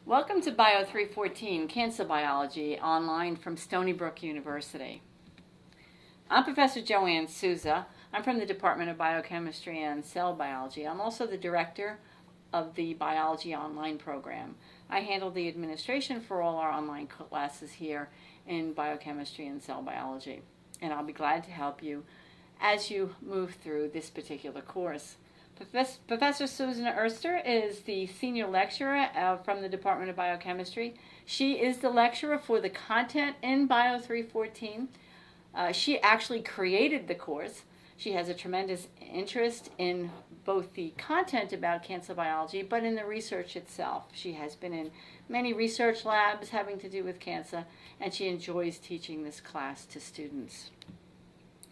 Welcome to Bio 314, Cancer Biology, online from Stony Brook University. I'm Professor Joanne Souza. I'm from the Department of Biochemistry and Cell Biology. I'm also the director of the Biology Online program. I handle the administration for all our online classes here in biochemistry and cell biology, and I'll be glad to help you as you move through this particular course. Professor Susan Erster is the senior lecturer from the Department of Biochemistry. She is the lecturer for the content in Bio 314. She actually created the course. She has a tremendous interest in both the content about cancer biology, but in the research itself. She has been in many research labs having to do with cancer, and she enjoys teaching this class to students.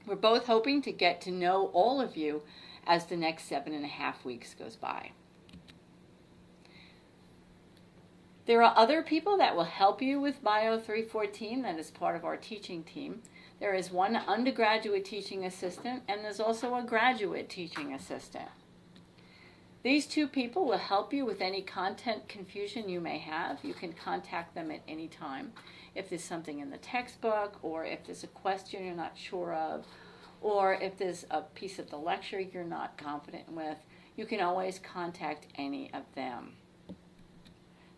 We're both hoping to get to know all of you as the next 7.5 weeks goes by. There are other people that will help you with Bio 314 that is part of our teaching team. There is one undergraduate teaching assistant, and there's also a graduate teaching assistant. These two people will help you with any content confusion you may have. You can contact them at any time. If there's something in the textbook, or if there's a question you're not sure of, or if there's a piece of the lecture you're not confident with, you can always contact any of them.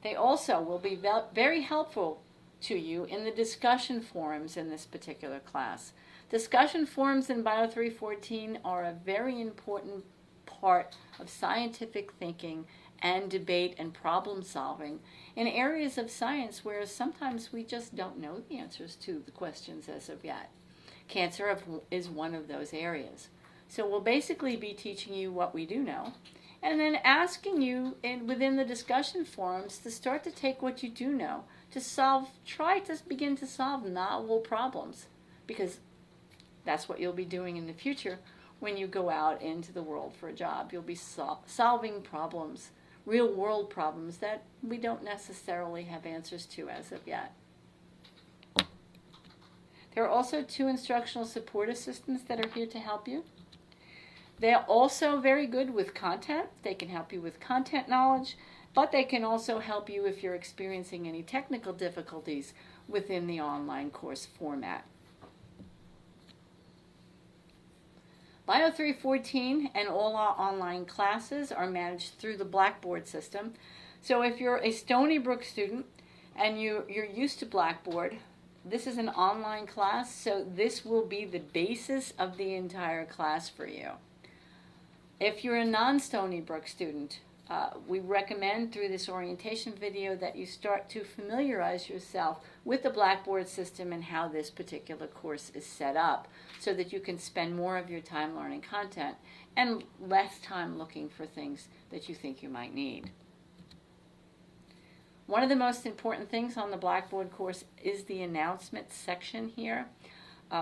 They also will be very helpful to you in the discussion forums in this particular class. Discussion forums in Bio 314 are a very important part of scientific thinking and debate and problem solving in areas of science where sometimes we just don't know the answers to the questions as of yet. Cancer is one of those areas. So we'll basically be teaching you what we do know, and then asking you within the discussion forums to start to take what you do know to try to begin to solve novel problems, because that's what you'll be doing in the future when you go out into the world for a job. You'll be solving problems, real world problems that we don't necessarily have answers to as of yet. There are also 2 instructional support assistants that are here to help you. They're also very good with content. They can help you with content knowledge, but they can also help you if you're experiencing any technical difficulties within the online course format. Bio 314 and all our online classes are managed through the Blackboard system. So if you're a Stony Brook student and you're used to Blackboard, this is an online class, so this will be the basis of the entire class for you. If you're a non-Stony Brook student, we recommend through this orientation video that you start to familiarize yourself with the Blackboard system and how this particular course is set up, so that you can spend more of your time learning content and less time looking for things that you think you might need. One of the most important things on the Blackboard course is the announcements section here.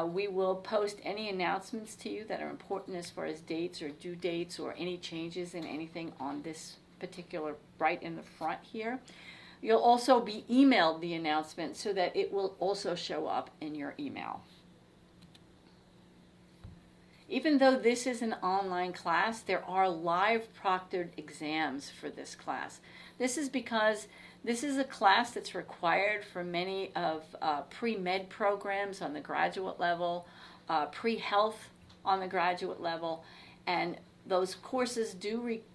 We will post any announcements to you that are important as far as dates or due dates or any changes in anything on this particular right in the front here. You'll also be emailed the announcement so that it will also show up in your email. Even though this is an online class, there are live proctored exams for this class. This is because this is a class that's required for many of pre-med programs on the graduate level, pre-health on the graduate level, and those courses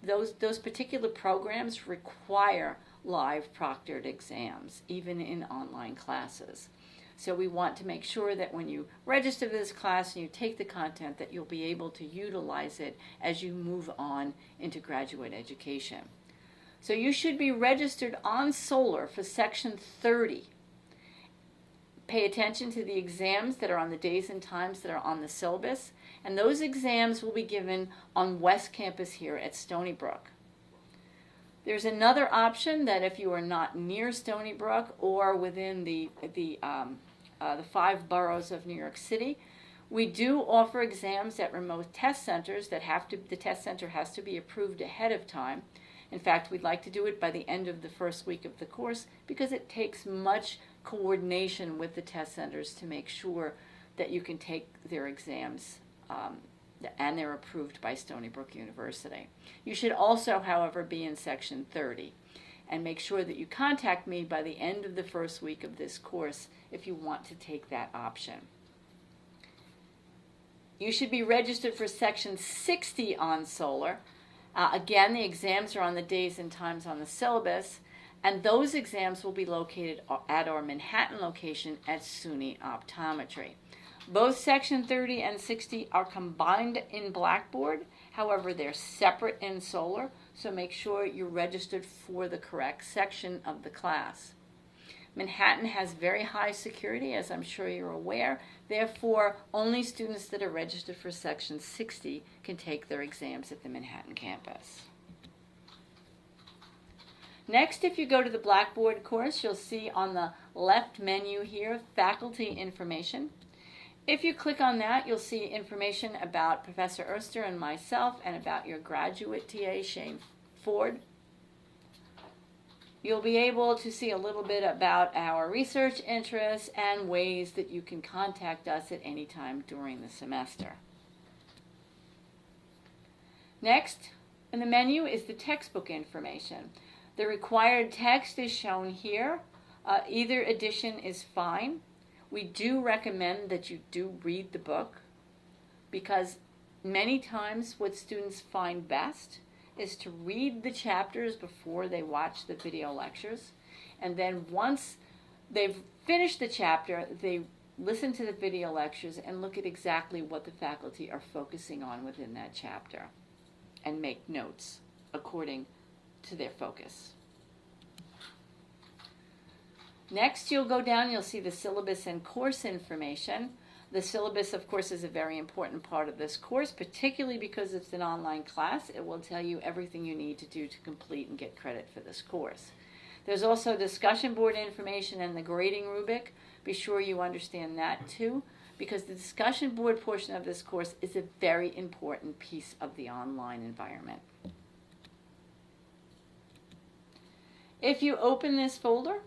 those particular programs require live proctored exams, even in online classes. So we want to make sure that when you register for this class and you take the content, that you'll be able to utilize it as you move on into graduate education. So you should be registered on Solar for Section 30. Pay attention to the exams that are on the days and times that are on the syllabus, and those exams will be given on West Campus here at Stony Brook. There's another option that if you are not near Stony Brook or within the 5 boroughs of New York City, we do offer exams at remote test centers the test center has to be approved ahead of time. In fact, we'd like to do it by the end of the first week of the course because it takes much coordination with the test centers to make sure that you can take their exams and they're approved by Stony Brook University. You should also, however, be in Section 30. And make sure that you contact me by the end of the first week of this course if you want to take that option. You should be registered for Section 60 on solar. Again, the exams are on the days and times on the syllabus, and those exams will be located at our Manhattan location at SUNY Optometry. Both Section 30 and 60 are combined in Blackboard. However, they're separate in solar, so make sure you're registered for the correct section of the class. Manhattan has very high security, as I'm sure you're aware. Therefore, only students that are registered for Section 60 can take their exams at the Manhattan campus. Next, if you go to the Blackboard course, you'll see on the left menu here, faculty information. If you click on that, you'll see information about Professor Erster and myself and about your graduate TA, Shane Ford. You'll be able to see a little bit about our research interests and ways that you can contact us at any time during the semester. Next in the menu is the textbook information. The required text is shown here. Either edition is fine. We do recommend that you do read the book because many times what students find best is to read the chapters before they watch the video lectures, and then once they've finished the chapter, they listen to the video lectures and look at exactly what the faculty are focusing on within that chapter and make notes according to their focus. Next, you'll go down, you'll see the syllabus and course information. The syllabus, of course, is a very important part of this course, particularly because it's an online class. It will tell you everything you need to do to complete and get credit for this course. There's also discussion board information and the grading rubric. Be sure you understand that too, because the discussion board portion of this course is a very important piece of the online environment. If you open this folder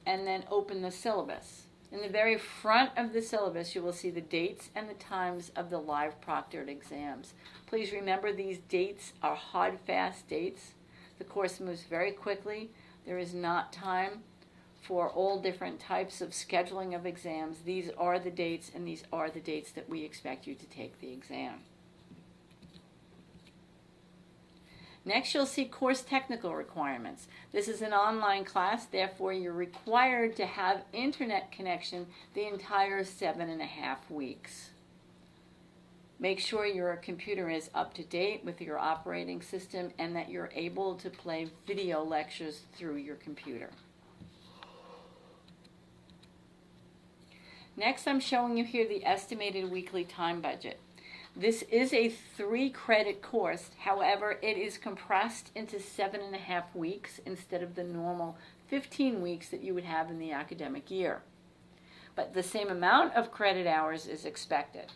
and then open the syllabus, in the very front of the syllabus, you will see the dates and the times of the live proctored exams. Please remember these dates are hard, fast dates. The course moves very quickly. There is not time for all different types of scheduling of exams. These are the dates, and these are the dates that we expect you to take the exam. Next, you'll see course technical requirements. This is an online class, therefore you're required to have internet connection the entire 7.5 weeks. Make sure your computer is up to date with your operating system and that you're able to play video lectures through your computer. Next, I'm showing you here the estimated weekly time budget. This is a 3-credit course. However, it is compressed into 7.5 weeks instead of the normal 15 weeks that you would have in the academic year. But the same amount of credit hours is expected.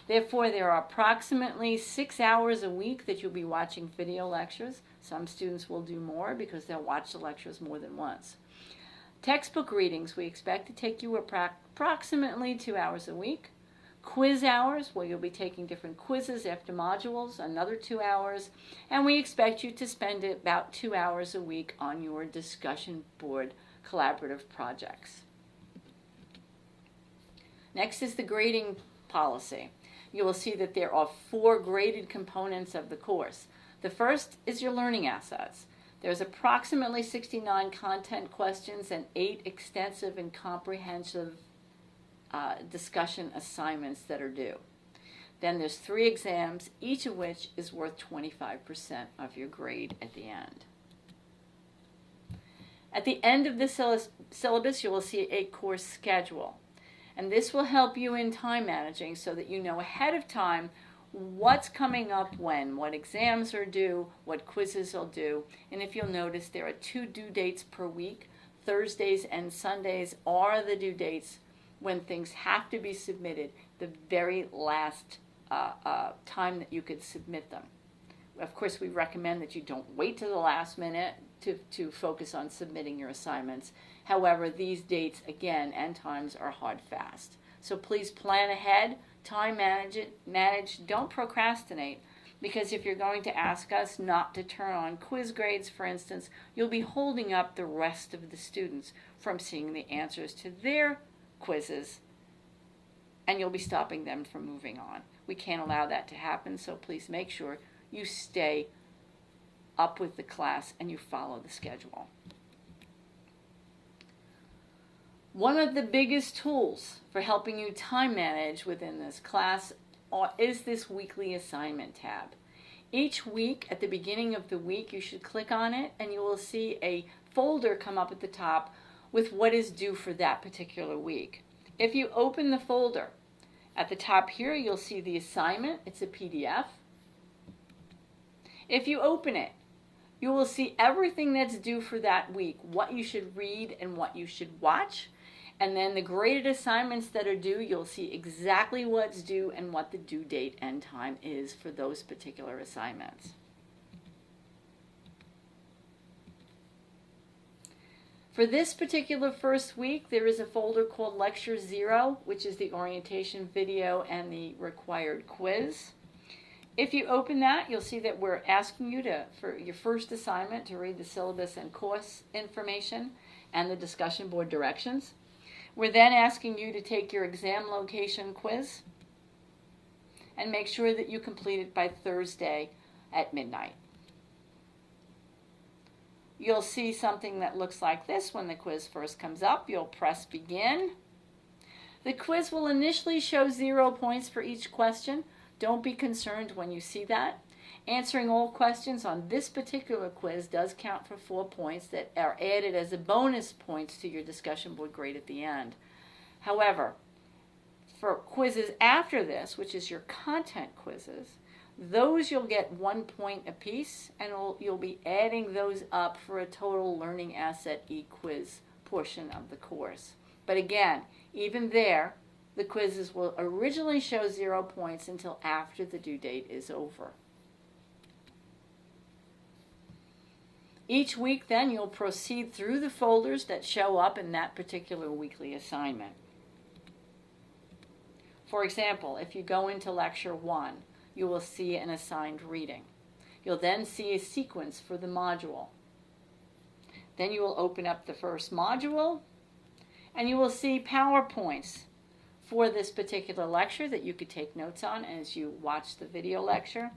Therefore, there are approximately 6 hours a week that you'll be watching video lectures. Some students will do more because they'll watch the lectures more than once. Textbook readings, we expect to take you approximately 2 hours a week. Quiz hours, where you'll be taking different quizzes after modules, another 2 hours, and we expect you to spend about 2 hours a week on your discussion board collaborative projects. Next is the grading policy. You will see that there are 4 graded components of the course. The first is your learning assets. There's approximately 69 content questions and 8 extensive and comprehensive discussion assignments that are due. Then there's 3 exams, each of which is worth 25% of your grade at the end. At the end of the syllabus, you will see a course schedule. And this will help you in time managing so that you know ahead of time what's coming up when, what exams are due, what quizzes are due. And if you'll notice, there are 2 due dates per week. Thursdays and Sundays are the due dates when things have to be submitted, the very last time that you could submit them. Of course, we recommend that you don't wait to the last minute to focus on submitting your assignments. However, these dates, again, and times are hard fast. So please plan ahead, time manage, don't procrastinate, Because if you're going to ask us not to turn on quiz grades, for instance, you'll be holding up the rest of the students from seeing the answers to their quizzes, and you'll be stopping them from moving on. We can't allow that to happen, so please make sure you stay up with the class and you follow the schedule. One of the biggest tools for helping you time manage within this class is this weekly assignment tab. Each week, at the beginning of the week, you should click on it and you will see a folder come up at the top with what is due for that particular week. If you open the folder, at the top here you'll see the assignment. It's a PDF. If you open it, you will see everything that's due for that week, what you should read and what you should watch. And then the graded assignments that are due, you'll see exactly what's due and what the due date and time is for those particular assignments. For this particular first week, there is a folder called Lecture 0, which is the orientation video and the required quiz. If you open that, you'll see that we're asking you for your first assignment, to read the syllabus and course information and the discussion board directions. We're then asking you to take your exam location quiz and make sure that you complete it by Thursday at midnight. You'll see something that looks like this when the quiz first comes up. You'll press begin. The quiz will initially show 0 points for each question. Don't be concerned when you see that. Answering all questions on this particular quiz does count for 4 points that are added as a bonus points to your discussion board grade at the end. However, for quizzes after this, which is your content quizzes, those you'll get 1 point apiece, and you'll be adding those up for a total learning asset e-quiz portion of the course. But again, even there, the quizzes will originally show 0 points until after the due date is over. Each week then you'll proceed through the folders that show up in that particular weekly assignment. For example, if you go into Lecture 1, you will see an assigned reading. You'll then see a sequence for the module. Then you will open up the first module and you will see PowerPoints for this particular lecture that you could take notes on as you watch the video lecture.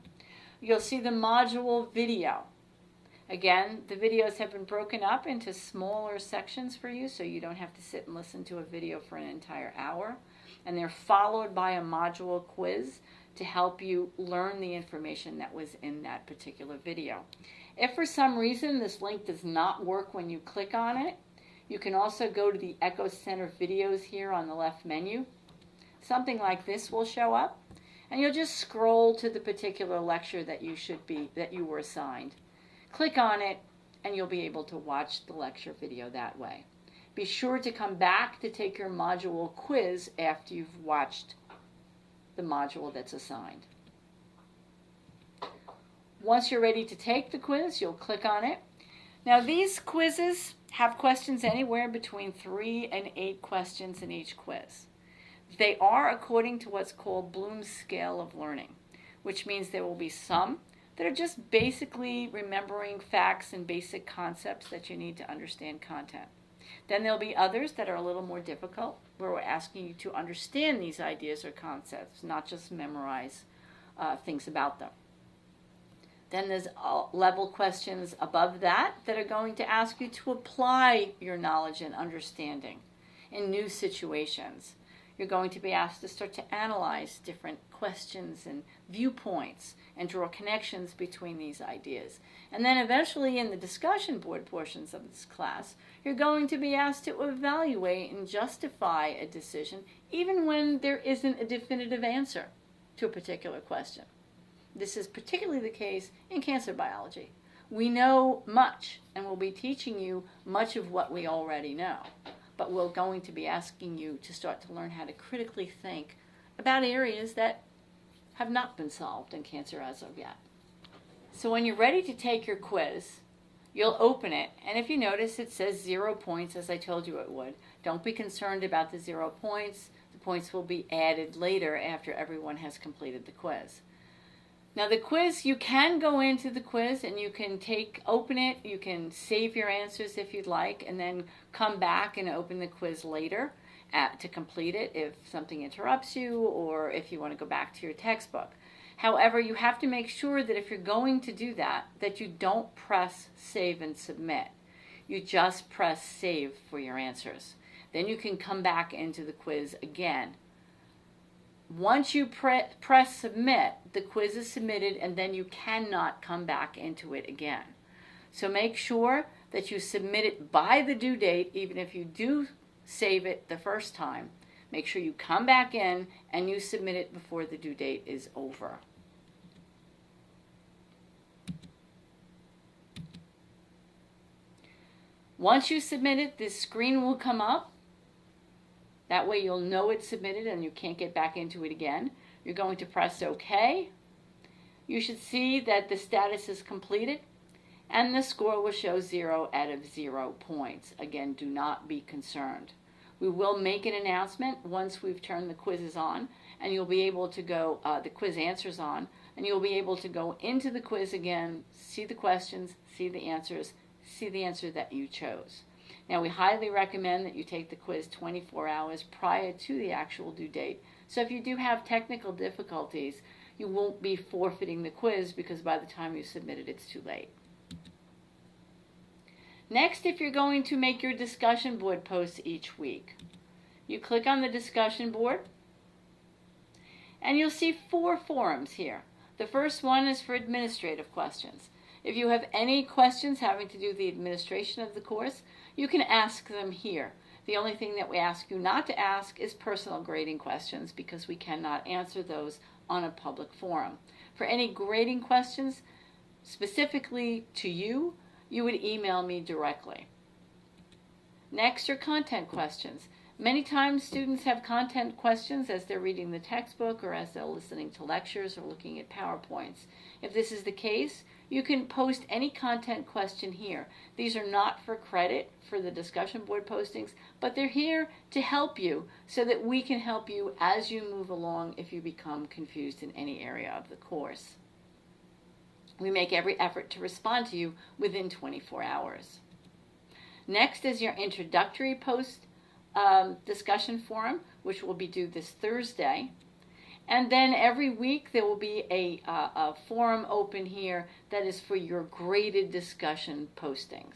You'll see the module video. Again, the videos have been broken up into smaller sections for you, so you don't have to sit and listen to a video for an entire hour. And they're followed by a module quiz to help you learn the information that was in that particular video. If for some reason this link does not work when you click on it, you can also go to the Echo Center videos here on the left menu. Something like this will show up, and you'll just scroll to the particular lecture that you were assigned. Click on it and you'll be able to watch the lecture video that way. Be sure to come back to take your module quiz after you've watched the module that's assigned. Once you're ready to take the quiz, you'll click on it. Now these quizzes have questions anywhere between 3 and 8 questions in each quiz. They are according to what's called Bloom's Scale of Learning, which means there will be some that are just basically remembering facts and basic concepts that you need to understand content. Then there'll be others that are a little more difficult, where we're asking you to understand these ideas or concepts, not just memorize things about them. Then there's level questions above that are going to ask you to apply your knowledge and understanding in new situations. You're going to be asked to start to analyze different questions and viewpoints and draw connections between these ideas. And then eventually in the discussion board portions of this class, you're going to be asked to evaluate and justify a decision even when there isn't a definitive answer to a particular question. This is particularly the case in cancer biology. We know much, and we'll be teaching you much of what we already know. But we're going to be asking you to start to learn how to critically think about areas that have not been solved in cancer as of yet. So when you're ready to take your quiz, you'll open it, and if you notice it says 0 points, as I told you it would. Don't be concerned about the 0 points. The points will be added later after everyone has completed the quiz. Now the quiz, you can go into the quiz and you can open it, you can save your answers if you'd like, and then come back and open the quiz later to complete it if something interrupts you or if you want to go back to your textbook. However, you have to make sure that if you're going to do that, that you don't press save and submit. You just press save for your answers. Then you can come back into the quiz again. Once you press submit, the quiz is submitted and then you cannot come back into it again. So make sure that you submit it by the due date, even if you do save it the first time. Make sure you come back in and you submit it before the due date is over. Once you submit it, this screen will come up. That way you'll know it's submitted and you can't get back into it again. You're going to press OK. You should see that the status is completed and the score will show 0 out of 0 points. Again, do not be concerned. We will make an announcement once we've turned the quizzes on, and you'll be able to go, the quiz answers on, and you'll be able to go into the quiz again, see the questions, see the answers, see the answer that you chose. Now, we highly recommend that you take the quiz 24 hours prior to the actual due date. So if you do have technical difficulties, you won't be forfeiting the quiz because by the time you submit it, it's too late. Next, if you're going to make your discussion board posts each week, you click on the discussion board and you'll see 4 forums here. The first one is for administrative questions. If you have any questions having to do with the administration of the course, you can ask them here. The only thing that we ask you not to ask is personal grading questions because we cannot answer those on a public forum. For any grading questions specifically to you, you would email me directly. Next are content questions. Many times students have content questions as they're reading the textbook or as they're listening to lectures or looking at PowerPoints. If this is the case, you can post any content question here. These are not for credit for the discussion board postings, but they're here to help you so that we can help you as you move along if you become confused in any area of the course. We make every effort to respond to you within 24 hours. Next is your introductory post discussion forum, which will be due this Thursday. And then every week there will be a forum open here that is for your graded discussion postings.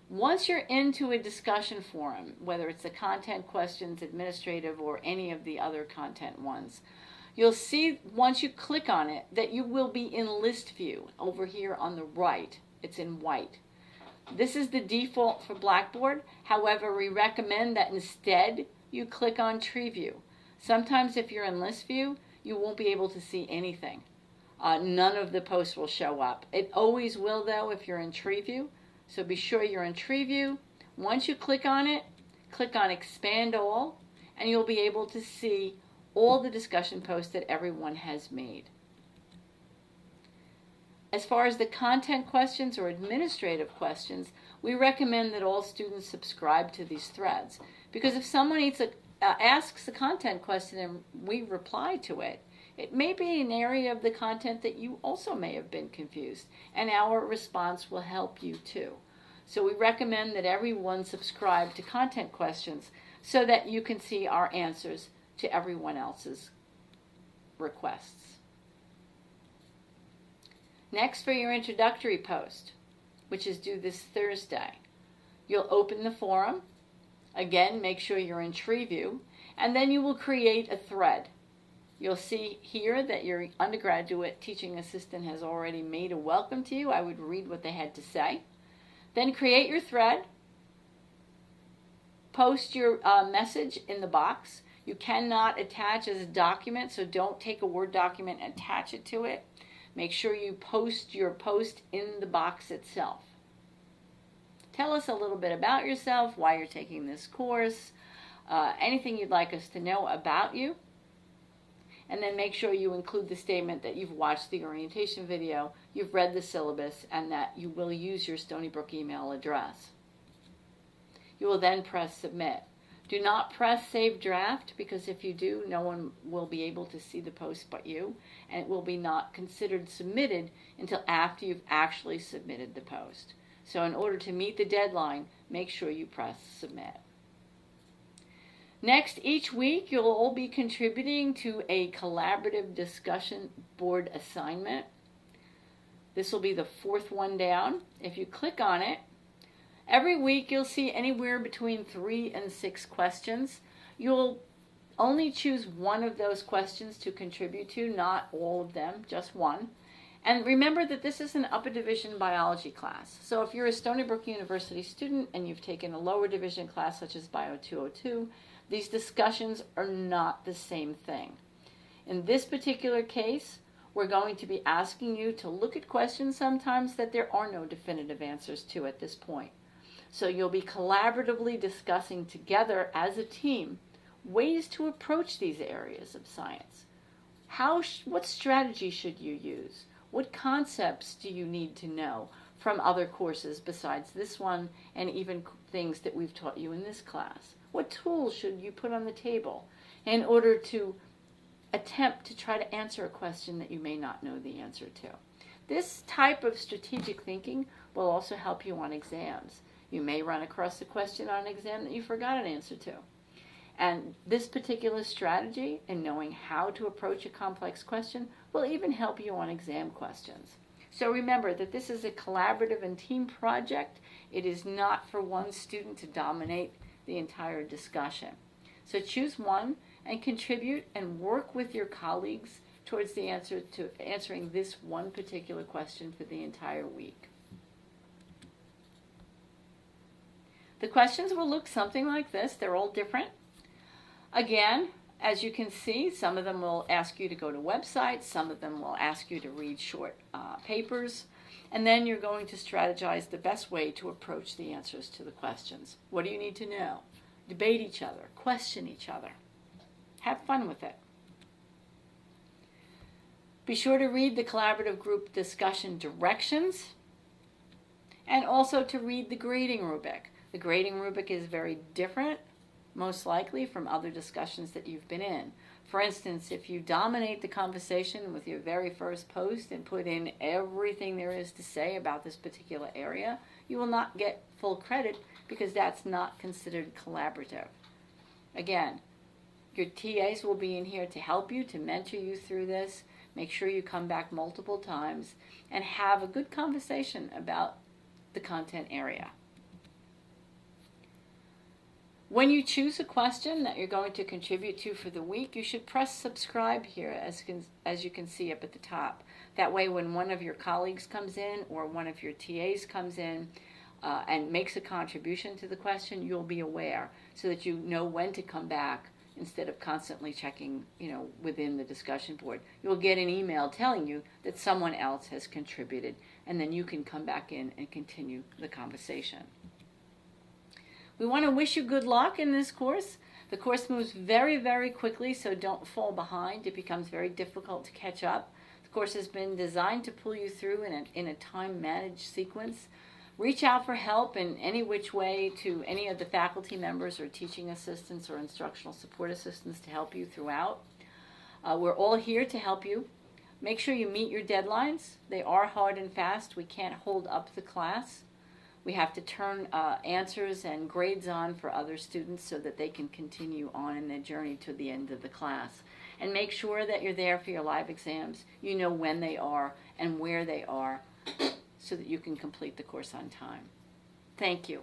Once you're into a discussion forum, whether it's the content questions, administrative, or any of the other content ones, you'll see once you click on it that you will be in list view over here on the right. It's in white. This is the default for Blackboard. However, we recommend that instead you click on tree view. Sometimes if you're in list view, you won't be able to see anything. None of the posts will show up. It always will though if you're in tree view. So be sure you're in tree view. Once you click on it, click on expand all, and you'll be able to see all the discussion posts that everyone has made. As far as the content questions or administrative questions, we recommend that all students subscribe to these threads. Because if someone asks a content question and we reply to it, it may be an area of the content that you also may have been confused, and our response will help you too. So we recommend that everyone subscribe to content questions so that you can see our answers to everyone else's requests. Next, for your introductory post, which is due this Thursday, you'll open the forum. Again, make sure you're in tree view, and then you will create a thread. You'll see here that your undergraduate teaching assistant has already made a welcome to you. I would read what they had to say. Then create your thread. Post your message in the box. You cannot attach as a document, so don't take a Word document and attach it to it. Make sure you post your post in the box itself. Tell us a little bit about yourself, why you're taking this course, anything you'd like us to know about you. And then make sure you include the statement that you've watched the orientation video, you've read the syllabus, and that you will use your Stony Brook email address. You will then press submit. Do not press save draft, because if you do, no one will be able to see the post but you, and it will be not considered submitted until after you've actually submitted the post. So in order to meet the deadline, make sure you press submit. Next, each week you'll all be contributing to a collaborative discussion board assignment. This will be the fourth one down. If you click on it, every week you'll see anywhere between 3 and 6 questions. You'll only choose one of those questions to contribute to, not all of them, just one. And remember that this is an upper division biology class. So if you're a Stony Brook University student and you've taken a lower division class such as Bio 202, these discussions are not the same thing. In this particular case, we're going to be asking you to look at questions sometimes that there are no definitive answers to at this point. So you'll be collaboratively discussing together as a team ways to approach these areas of science. What strategy should you use? What concepts do you need to know from other courses besides this one, and even things that we've taught you in this class? What tools should you put on the table in order to attempt to try to answer a question that you may not know the answer to? This type of strategic thinking will also help you on exams. You may run across a question on an exam that you forgot an answer to. And this particular strategy in knowing how to approach a complex question will even help you on exam questions. So remember that this is a collaborative and team project. It is not for one student to dominate the entire discussion. So choose one and contribute and work with your colleagues towards the answer to answering this one particular question for the entire week. The questions will look something like this. They're all different. Again, as you can see, some of them will ask you to go to websites, some of them will ask you to read short papers, and then you're going to strategize the best way to approach the answers to the questions. What do you need to know? Debate each other, question each other. Have fun with it. Be sure to read the collaborative group discussion directions and also to read the grading rubric. The grading rubric is very different, most likely, from other discussions that you've been in. For instance, if you dominate the conversation with your very first post and put in everything there is to say about this particular area, you will not get full credit because that's not considered collaborative. Again, your TAs will be in here to help you, to mentor you through this. Make sure you come back multiple times and have a good conversation about the content area. When you choose a question that you're going to contribute to for the week, you should press subscribe here, as you can see up at the top. That way, when one of your colleagues comes in or one of your TAs comes in and makes a contribution to the question, you'll be aware so that you know when to come back instead of constantly checking, within the discussion board. You'll get an email telling you that someone else has contributed, and then you can come back in and continue the conversation. We want to wish you good luck in this course. The course moves very, very quickly, so don't fall behind. It becomes very difficult to catch up. The course has been designed to pull you through in a time-managed sequence. Reach out for help in any which way to any of the faculty members or teaching assistants or instructional support assistants to help you throughout. We're all here to help you. Make sure you meet your deadlines. They are hard and fast. We can't hold up the class. We have to turn answers and grades on for other students so that they can continue on in their journey to the end of the class. And make sure that you're there for your live exams. You know when they are and where they are so that you can complete the course on time. Thank you.